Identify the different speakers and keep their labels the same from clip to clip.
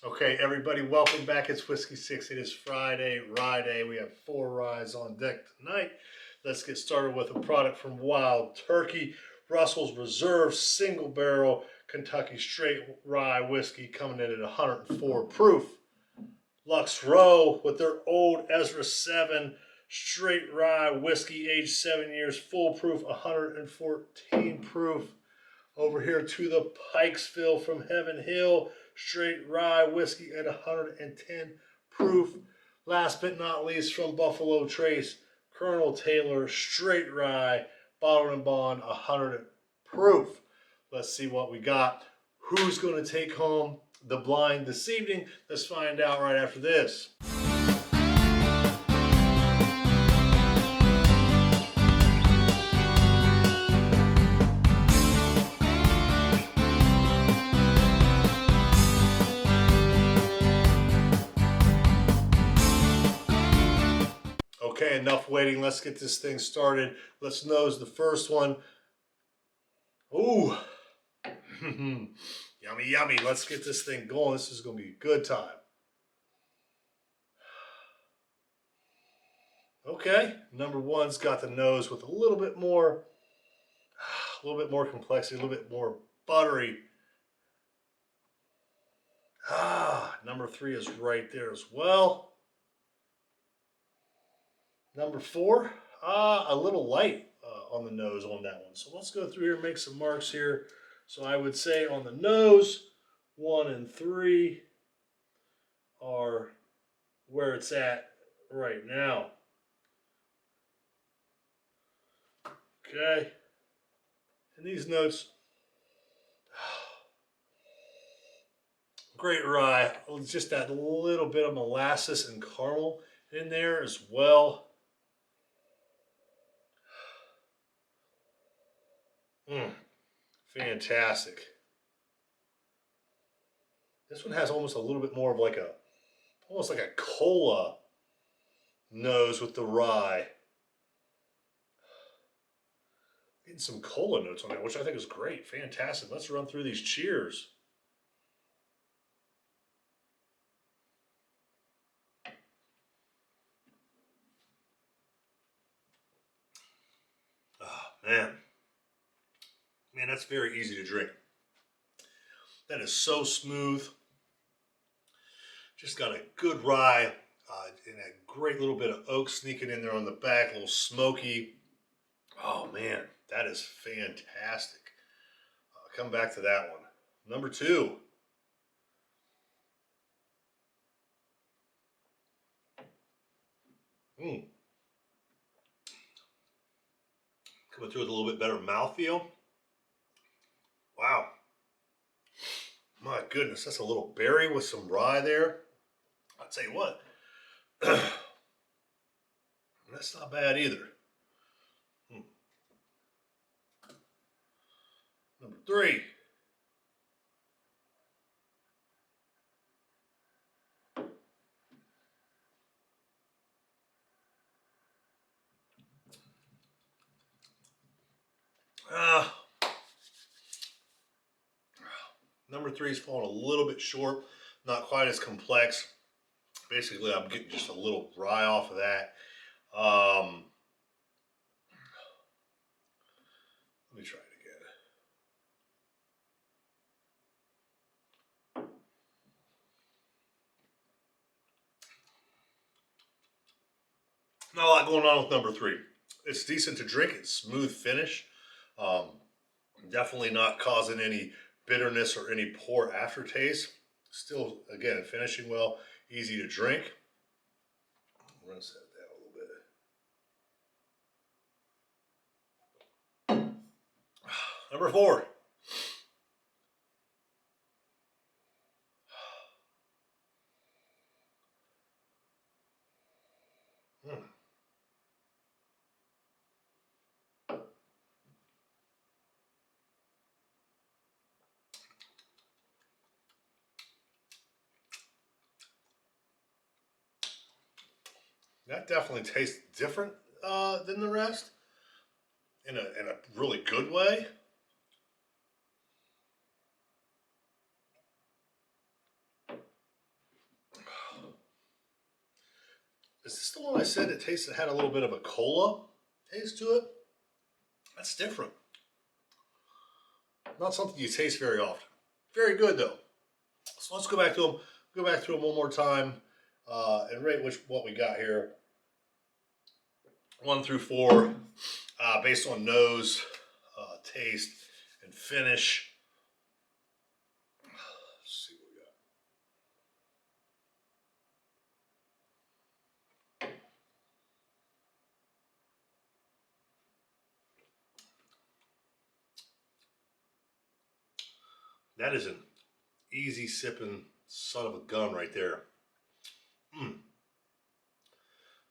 Speaker 1: Okay, everybody, welcome back. It's Whiskey 6. It is Friday, Rye Day. We have 4 ryes on deck tonight. Let's get started with a product from Wild Turkey. Russell's Reserve Single Barrel Kentucky Straight Rye Whiskey coming in at 104 proof. Lux Row with their Old Ezra 7 Straight Rye Whiskey, aged 7 years, full proof, 114 proof. Over here to the Pikesville from Heaven Hill, straight rye whiskey at 110 proof. Last but not least, from Buffalo Trace, Colonel Taylor, straight rye, bottled and bond, 100 proof. Let's see what we got. Who's going to take home the blind this evening? Let's find out right after this. Okay, enough waiting. Let's get this thing started. Let's nose the first one. Ooh. Yummy, yummy. Let's get this thing going. This is going to be a good time. Okay, number one's got the nose with a little bit more complexity, a little bit more buttery. Number 3 is right there as well. Number 4, a little light on the nose on that one. So let's go through here and make some marks here. So I would say on the nose, 1 and 3 are where it's at right now. Okay. And these notes, great rye. Just that little bit of molasses and caramel in there as well. Fantastic. This one has almost a little bit more of almost like a cola nose with the rye. Getting some cola notes on that, which I think is great. Fantastic. Let's run through these. Cheers. Oh, man. Man, that's very easy to drink. That is so smooth. Just got a good rye and a great little bit of oak sneaking in there on the back, a little smoky. Oh, man, that is fantastic. Come back to that one. Number 2. Coming through with a little bit better mouthfeel. Wow. My goodness, that's a little berry with some rye there. I'll tell you what. That's not bad either. Number 3. Number 3 is falling a little bit short, not quite as complex. Basically, I'm getting just a little rye off of that. Let me try it again. Not a lot going on with number 3. It's decent to drink. It's smooth finish. Definitely not causing any bitterness or any poor aftertaste. Still, again, finishing well, easy to drink. We're going to set that a little bit. Number 4. That definitely tastes different than the rest in a really good way. Is this the one I said it tasted had a little bit of a cola taste to it? That's different. Not something you taste very often. Very good though. So let's go back to them. Go back through them one more time and rate what we got here. 1 through 4, based on nose, taste, and finish. Let's see what we got. That is an easy sipping son of a gun right there.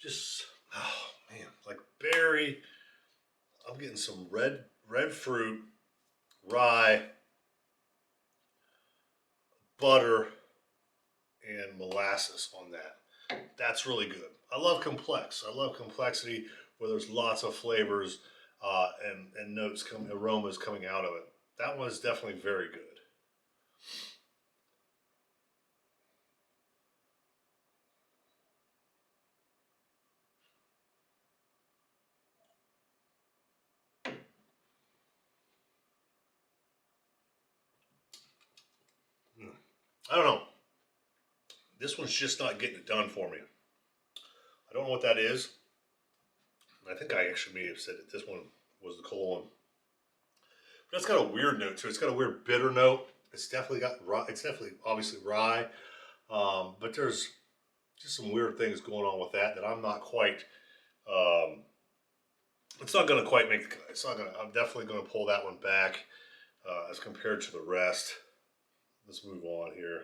Speaker 1: Just, oh man, like berry. I'm getting some red fruit, rye, butter, and molasses on that. That's really good. I love complex. I love complexity where there's lots of flavors and notes, aromas coming out of it. That one is definitely very good. I don't know. This one's just not getting it done for me. I don't know what that is. I think I actually may have said that this one was the cold one. But it's got a weird note to it. It's got a weird bitter note. It's definitely got rye. It's definitely obviously rye. But there's just some weird things going on with that I'm not quite. It's not going to quite make. It's not going to. I'm definitely going to pull that one back as compared to the rest. Let's move on here.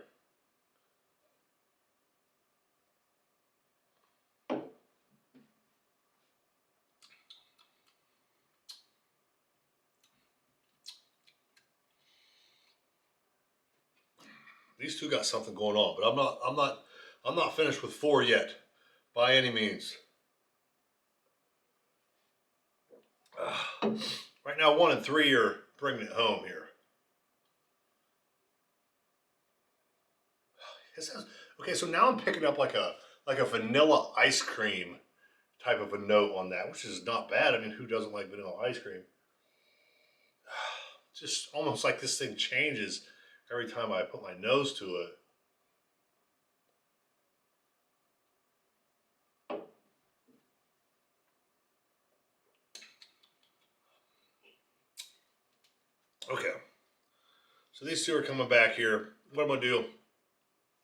Speaker 1: These two got something going on, but I'm not finished with 4 yet, by any means. Right now, 1 and 3 are bringing it home here. Okay, so now I'm picking up like a vanilla ice cream type of a note on that, which is not bad. I mean, who doesn't like vanilla ice cream? Just almost like this thing changes every time I put my nose to it. Okay, so these two are coming back here. What I'm going to do,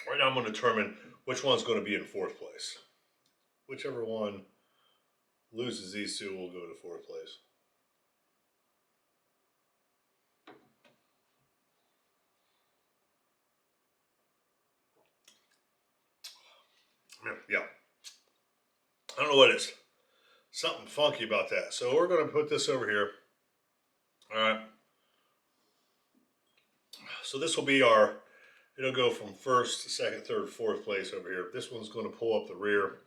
Speaker 1: right now I'm going to determine which one's going to be in 4th place. Whichever one loses these two will go to 4th place. Yeah. I don't know what it is. Something funky about that. So we're going to put this over here. All right. So this will be it'll go from 1st, 2nd, 3rd, 4th place over here. This one's going to pull up the rear.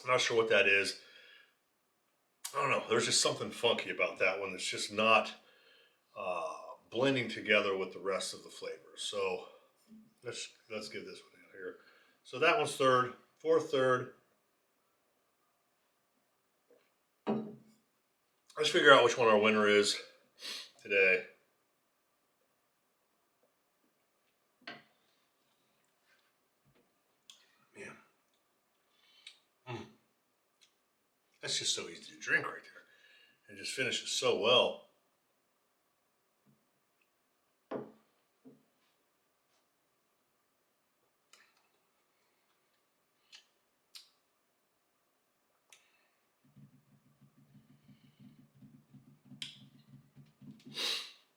Speaker 1: I'm not sure what that is. I don't know. There's just something funky about that one that's just not blending together with the rest of the flavors. So let's get this one out here. So that one's 3rd, 4th, 3rd. Let's figure out which one our winner is today. Man. That's just so easy to drink right there. It just finishes so well.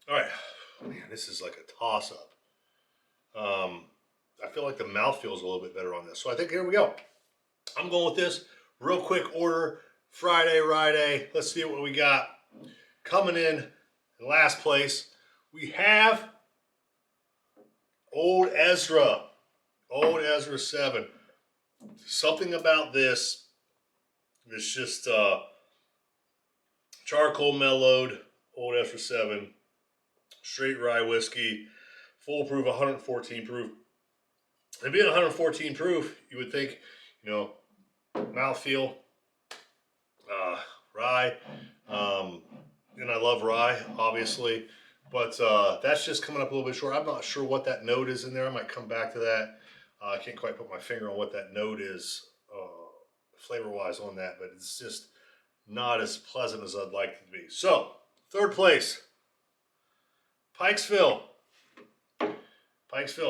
Speaker 1: All right, man, this is like a toss-up. I feel like the mouth feels a little bit better on this. So I think here we go. I'm going with this. Real quick order. Friday, Rye-day. Let's see what we got. Coming in last place, we have Old Ezra. Old Ezra 7. Something about this is just charcoal mellowed Old Ezra 7. Straight rye whiskey. Full proof, 114 proof. And being 114 proof, you would think, mouthfeel. Rye. And I love rye, obviously. But that's just coming up a little bit short. I'm not sure what that note is in there. I might come back to that. I can't quite put my finger on what that note is flavor-wise on that, but it's just not as pleasant as I'd like it to be. So, third place, Pikesville.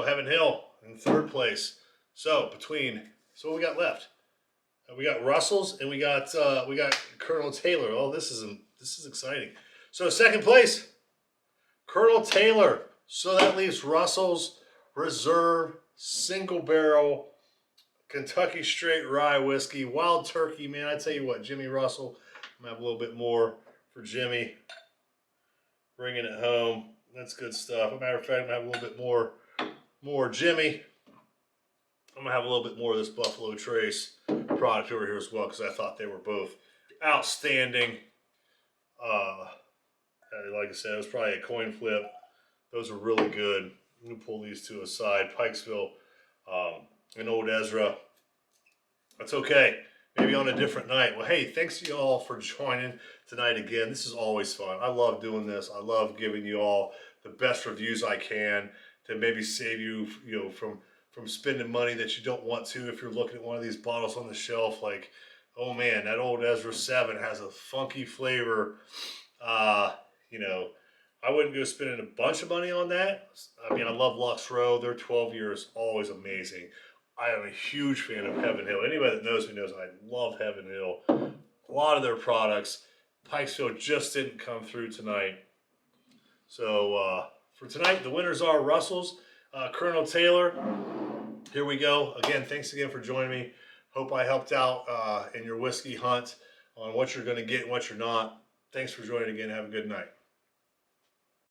Speaker 1: Heaven Hill in third place. So what we got left? We got Russell's and we got Colonel Taylor. Oh, this is exciting. So second place, Colonel Taylor. So that leaves Russell's Reserve Single Barrel Kentucky Straight Rye Whiskey, Wild Turkey. Man, I tell you what, Jimmy Russell, I'm gonna have a little bit more for Jimmy, bringing it home. That's good stuff. As a matter of fact, I'm gonna have a little bit more Jimmy. I'm gonna have a little bit more of this Buffalo Trace product over here as well because I thought they were both outstanding. Like I said, it was probably a coin flip. Those are really good. I'm gonna pull these two aside. Pikesville and Old Ezra. That's okay. Maybe on a different night. Well, hey, thanks to you all for joining tonight again. This is always fun. I love doing this. I love giving you all the best reviews I can to maybe save you, from spending money that you don't want to if you're looking at one of these bottles on the shelf. Like, oh man, that Old Ezra 7 has a funky flavor. I wouldn't go spending a bunch of money on that. I mean, I love Lux Row. Their 12 years, always amazing. I am a huge fan of Heaven Hill. Anybody that knows me knows I love Heaven Hill. A lot of their products. Pikesville just didn't come through tonight. So for tonight, the winners are Russell's, Colonel Taylor. Here we go. Again, thanks again for joining me. Hope I helped out in your whiskey hunt on what you're going to get and what you're not. Thanks for joining again. Have a good night.